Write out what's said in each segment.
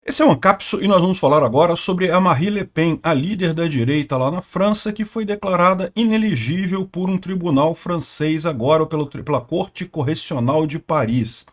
Esse é o Ancapso e nós vamos falar agora sobre a Marine Le Pen, a líder da direita lá na França, que foi declarada inelegível por um tribunal francês agora, ou pela Corte Correcional de Paris.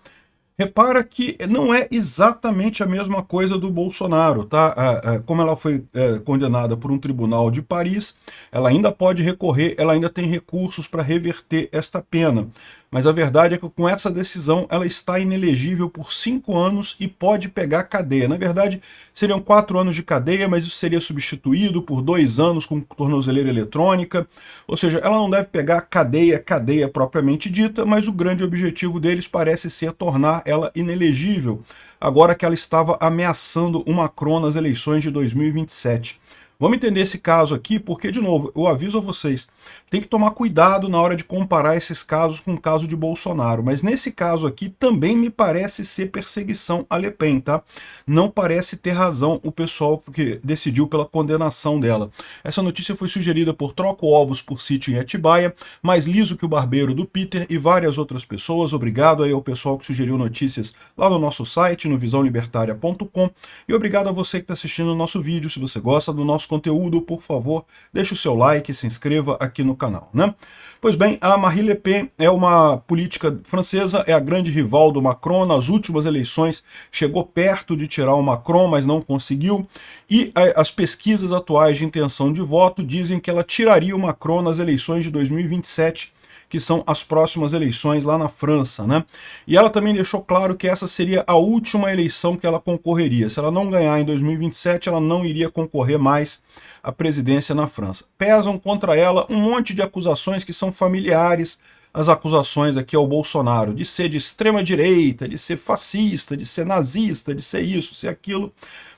Repara que não é exatamente a mesma coisa do Bolsonaro, tá? Como ela foi condenada por um tribunal de Paris, ela ainda pode recorrer, ela ainda tem recursos para reverter esta pena. Mas a verdade é que com essa decisão ela está inelegível por 5 anos e pode pegar cadeia. Na verdade, seriam 4 anos de cadeia, mas isso seria substituído por 2 anos com tornozeleira eletrônica. Ou seja, ela não deve pegar cadeia propriamente dita, mas o grande objetivo deles parece ser tornar ela inelegível, agora que ela estava ameaçando o Macron nas eleições de 2027. Vamos entender esse caso aqui, porque, de novo, eu aviso a vocês, tem que tomar cuidado na hora de comparar esses casos com o caso de Bolsonaro, mas nesse caso aqui também me parece ser perseguição a Le Pen, tá? Não parece ter razão o pessoal que decidiu pela condenação dela. Essa notícia foi sugerida por Troco Ovos por Sítio em Atibaia, mais liso que o barbeiro do Peter e várias outras pessoas. Obrigado aí ao pessoal que sugeriu notícias lá no nosso site, no visãolibertaria.com, e obrigado a você que está assistindo o nosso vídeo. Se você gosta do nosso conteúdo, por favor, deixe o seu like e se inscreva aqui no canal, né? Pois bem, a Marine Le Pen é uma política francesa, é a grande rival do Macron. Nas últimas eleições chegou perto de tirar o Macron, mas não conseguiu. E as pesquisas atuais de intenção de voto dizem que ela tiraria o Macron nas eleições de 2027, que são as próximas eleições lá na França, né? E ela também deixou claro que essa seria a última eleição que ela concorreria. Se ela não ganhar em 2027, ela não iria concorrer mais à presidência na França. Pesam contra ela um monte de acusações que são familiares às acusações aqui ao Bolsonaro, de ser de extrema direita, de ser fascista, de ser nazista, de ser isso, ser aquilo.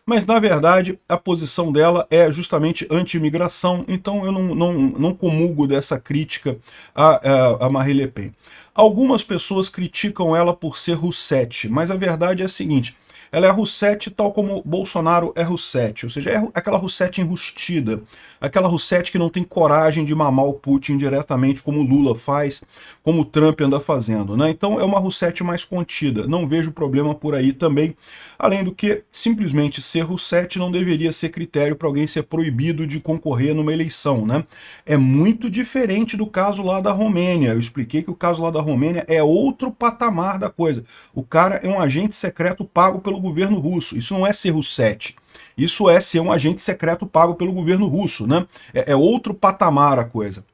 Mas, na verdade, a posição dela é justamente anti-imigração, então eu não comungo dessa crítica a Marine Le Pen. Algumas pessoas criticam ela por ser Roussette, mas a verdade é a seguinte: ela é Roussette tal como Bolsonaro é Roussette, ou seja, é aquela Roussette enrustida, aquela Roussette que não tem coragem de mamar o Putin diretamente como o Lula faz, como o Trump anda fazendo, né? Então é uma Roussette mais contida, não vejo problema por aí também, além do que simplesmente ser Roussette não deveria ser critério para alguém ser proibido de concorrer numa eleição, né? É muito diferente do caso lá da Romênia. Eu expliquei que o caso lá da Romênia é outro patamar da coisa. O cara é um agente secreto pago pelo governo russo. Isso não é ser Roussette. Isso é ser um agente secreto pago pelo governo russo, né? É outro patamar a coisa.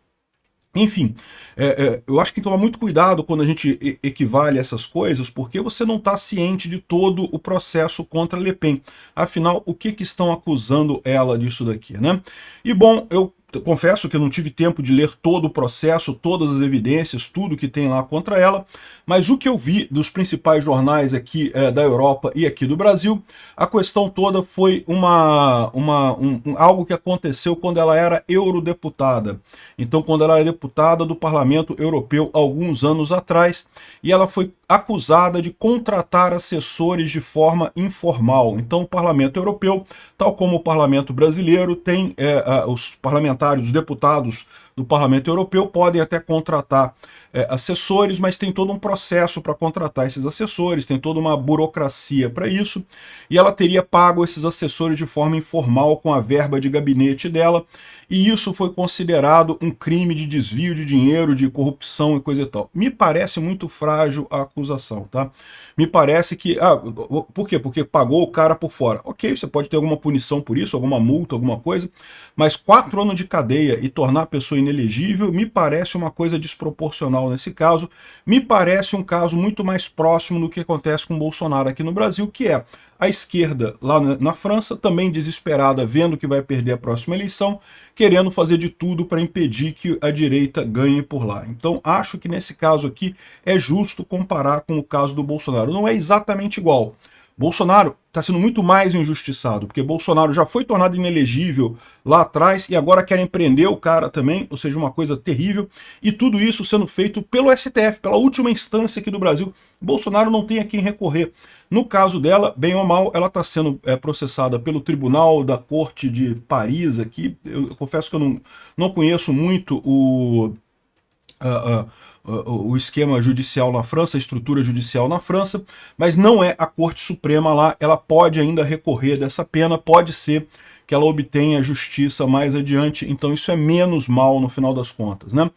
Enfim, eu acho que tem que tomar muito cuidado quando a gente equivale essas coisas, porque você não está ciente de todo o processo contra Le Pen. Afinal, o que estão acusando ela disso daqui, né? E bom, eu confesso que eu não tive tempo de ler todo o processo, todas as evidências, tudo que tem lá contra ela, mas o que eu vi dos principais jornais aqui da Europa e aqui do Brasil, a questão toda foi algo que aconteceu quando ela era eurodeputada. Então, quando ela era deputada do Parlamento Europeu alguns anos atrás, e ela foi acusada de contratar assessores de forma informal. Então, o Parlamento Europeu, tal como o Parlamento Brasileiro, tem os parlamentares, os deputados do Parlamento Europeu podem até contratar assessores, mas tem todo um processo para contratar esses assessores, tem toda uma burocracia para isso, e ela teria pago esses assessores de forma informal com a verba de gabinete dela, e isso foi considerado um crime de desvio de dinheiro, de corrupção e coisa e tal. Me parece muito frágil a acusação, tá? Me parece que... por quê? Porque pagou o cara por fora. Ok, você pode ter alguma punição por isso, alguma multa, alguma coisa, mas 4 anos de cadeia e tornar a pessoa inelegível me parece uma coisa desproporcional nesse caso. Me parece um caso muito mais próximo do que acontece com o Bolsonaro aqui no Brasil, que é a esquerda lá na França, também desesperada, vendo que vai perder a próxima eleição, querendo fazer de tudo para impedir que a direita ganhe por lá. Então, acho que nesse caso aqui é justo comparar com o caso do Bolsonaro. Não é exatamente igual. Bolsonaro está sendo muito mais injustiçado, porque Bolsonaro já foi tornado inelegível lá atrás e agora querem prender o cara também, ou seja, uma coisa terrível, e tudo isso sendo feito pelo STF, pela última instância aqui do Brasil. Bolsonaro não tem a quem recorrer. No caso dela, bem ou mal, ela está sendo processada pelo Tribunal da Corte de Paris aqui. Eu confesso que eu não conheço muito uh, o esquema judicial na França, a estrutura judicial na França, mas não é a Corte Suprema lá, ela pode ainda recorrer dessa pena, pode ser que ela obtenha justiça mais adiante, então isso é menos mal no final das contas, né?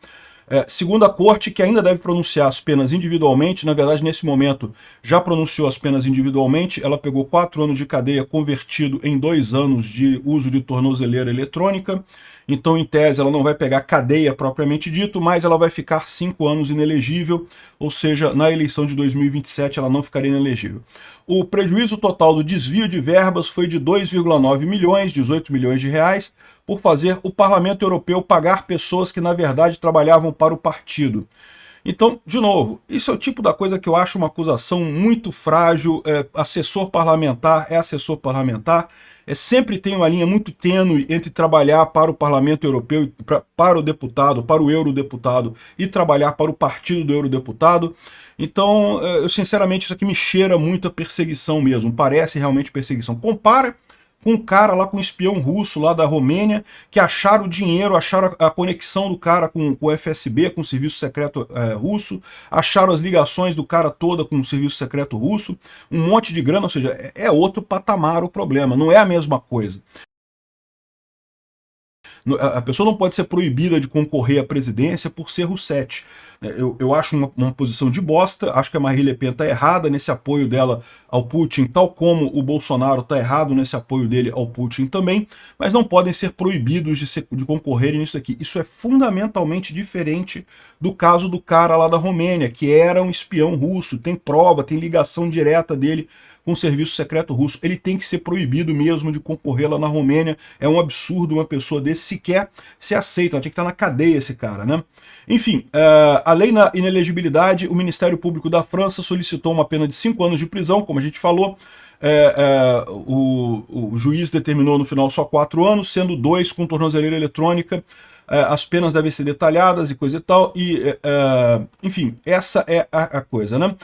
Segundo a Corte, que ainda deve pronunciar as penas individualmente, na verdade, nesse momento, já pronunciou as penas individualmente, ela pegou 4 anos de cadeia convertido em 2 anos de uso de tornozeleira eletrônica, então, em tese, ela não vai pegar cadeia propriamente dito, mas ela vai ficar 5 anos inelegível, ou seja, na eleição de 2027 ela não ficaria inelegível. O prejuízo total do desvio de verbas foi de 2,9 milhões, 18 milhões de reais, por fazer o Parlamento Europeu pagar pessoas que, na verdade, trabalhavam para o partido. Então, de novo, isso é o tipo da coisa que eu acho uma acusação muito frágil. Assessor parlamentar é assessor parlamentar. Sempre tem uma linha muito tênue entre trabalhar para o Parlamento Europeu, para o deputado, para o eurodeputado, e trabalhar para o partido do eurodeputado. Então, eu sinceramente, isso aqui me cheira muito a perseguição mesmo. Parece realmente perseguição. Compara com um cara lá, com um espião russo lá da Romênia, que acharam o dinheiro, acharam a conexão do cara com o FSB, com o serviço secreto russo, acharam as ligações do cara toda com o serviço secreto russo, um monte de grana, ou seja, é outro patamar o problema, não é a mesma coisa. A pessoa não pode ser proibida de concorrer à presidência por ser russete. Eu acho uma posição de bosta, acho que a Marine Le Pen está errada nesse apoio dela ao Putin, tal como o Bolsonaro está errado nesse apoio dele ao Putin também, mas não podem ser proibidos de concorrerem nisso aqui. Isso é fundamentalmente diferente do caso do cara lá da Romênia, que era um espião russo, tem prova, tem ligação direta dele com o serviço secreto russo. Ele tem que ser proibido mesmo de concorrer lá na Romênia. É um absurdo uma pessoa desse sequer se aceita. Ela tinha que estar na cadeia, esse cara, né? Enfim, além da inelegibilidade, o Ministério Público da França solicitou uma pena de 5 anos de prisão, como a gente falou. O juiz determinou no final só 4 anos, sendo 2 com tornozeleira eletrônica. As penas devem ser detalhadas e coisa e tal. Enfim, essa é a coisa, né?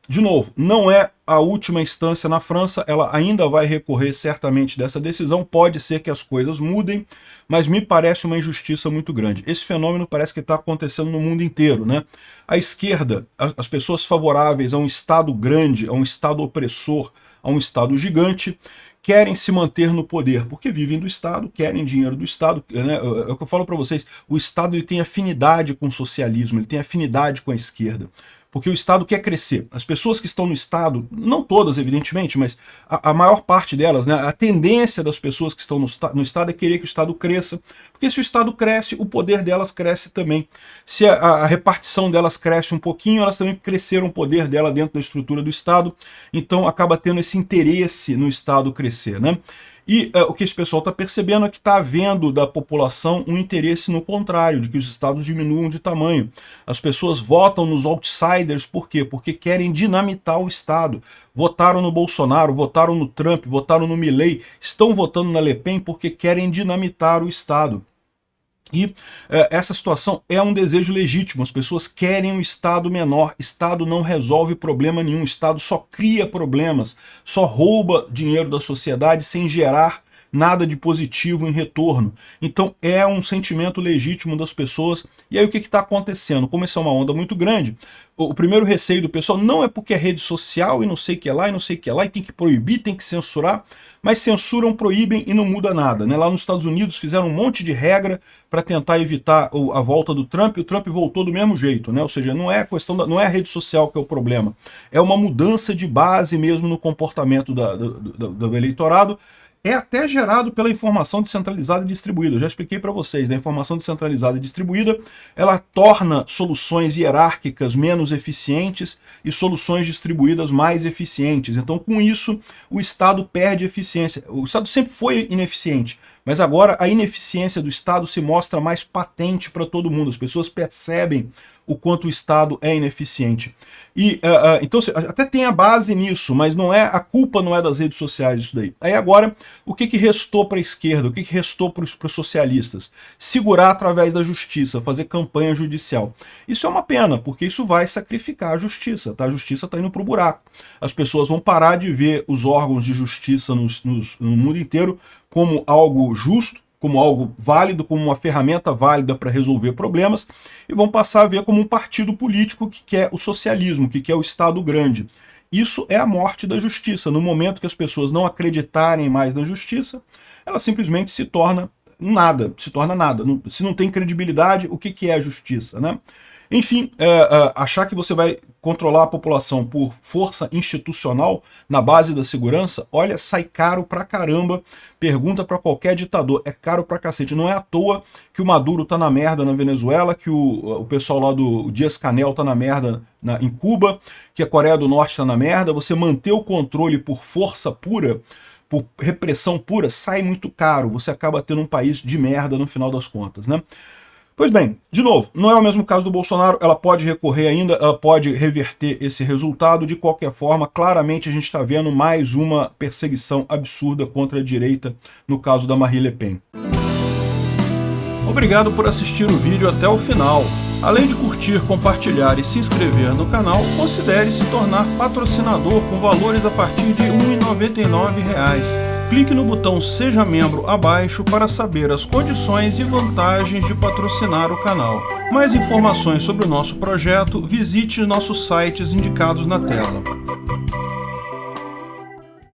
De novo, não é a última instância na França, ela ainda vai recorrer certamente dessa decisão, pode ser que as coisas mudem, mas me parece uma injustiça muito grande. Esse fenômeno parece que está acontecendo no mundo inteiro, né? A esquerda, as pessoas favoráveis a um Estado grande, a um Estado opressor, a um Estado gigante, querem se manter no poder, porque vivem do Estado, querem dinheiro do Estado, né? É o que eu falo para vocês, o Estado ele tem afinidade com o socialismo, ele tem afinidade com a esquerda. Porque o Estado quer crescer. As pessoas que estão no Estado, não todas, evidentemente, mas a maior parte delas, né, a tendência das pessoas que estão no Estado é querer que o Estado cresça, porque se o Estado cresce, o poder delas cresce também. Se a repartição delas cresce um pouquinho, elas também cresceram o poder dela dentro da estrutura do Estado, então acaba tendo esse interesse no Estado crescer, né? E o que esse pessoal está percebendo é que está havendo da população um interesse no contrário, de que os estados diminuam de tamanho. As pessoas votam nos outsiders, por quê? Porque querem dinamitar o Estado. Votaram no Bolsonaro, votaram no Trump, votaram no Milley, estão votando na Le Pen porque querem dinamitar o Estado. E essa situação é um desejo legítimo, as pessoas querem um Estado menor, Estado não resolve problema nenhum, Estado só cria problemas, só rouba dinheiro da sociedade sem gerar nada de positivo em retorno. Então é um sentimento legítimo das pessoas. E aí o que está acontecendo? Como essa é uma onda muito grande, o primeiro receio do pessoal não é porque é rede social e não sei o que é lá, e não sei o que é lá, e tem que proibir, tem que censurar, mas censuram, proíbem e não muda nada, né? Lá nos Estados Unidos fizeram um monte de regra para tentar evitar a volta do Trump, e o Trump voltou do mesmo jeito, né? Ou seja, não é a questão não é a rede social que é o problema, é uma mudança de base mesmo no comportamento do eleitorado. É até gerado pela informação descentralizada e distribuída. Eu já expliquei para vocês, a informação descentralizada e distribuída, ela torna soluções hierárquicas menos eficientes e soluções distribuídas mais eficientes. Então, com isso, o Estado perde eficiência. O Estado sempre foi ineficiente, mas agora a ineficiência do Estado se mostra mais patente para todo mundo. As pessoas percebem o quanto o Estado é ineficiente. E então até tem a base nisso, mas não é, a culpa não é das redes sociais isso daí. Aí agora, o que restou para a esquerda, o que restou para os socialistas? Segurar através da justiça, fazer campanha judicial. Isso é uma pena, porque isso vai sacrificar a justiça, tá? A justiça está indo para o buraco. As pessoas vão parar de ver os órgãos de justiça no mundo inteiro como algo justo, como algo válido, como uma ferramenta válida para resolver problemas, e vão passar a ver como um partido político que quer o socialismo, que quer o Estado grande. Isso é a morte da justiça. No momento que as pessoas não acreditarem mais na justiça, ela simplesmente se torna nada, se torna nada. Se não tem credibilidade, o que é a justiça, né? Enfim, achar que você vai controlar a população por força institucional na base da segurança, olha, sai caro pra caramba. Pergunta pra qualquer ditador, é caro pra cacete. Não é à toa que o Maduro tá na merda na Venezuela, que o pessoal lá do Dias-Canel tá na merda em Cuba, que a Coreia do Norte tá na merda. Você manter o controle por força pura, por repressão pura, sai muito caro. Você acaba tendo um país de merda no final das contas, né? Pois bem, de novo, não é o mesmo caso do Bolsonaro, ela pode recorrer ainda, ela pode reverter esse resultado. De qualquer forma, claramente a gente está vendo mais uma perseguição absurda contra a direita, no caso da Marine Le Pen. Obrigado por assistir o vídeo até o final. Além de curtir, compartilhar e se inscrever no canal, considere se tornar patrocinador com valores a partir de R$ 1,99. Clique no botão Seja Membro abaixo para saber as condições e vantagens de patrocinar o canal. Mais informações sobre o nosso projeto, visite nossos sites indicados na tela.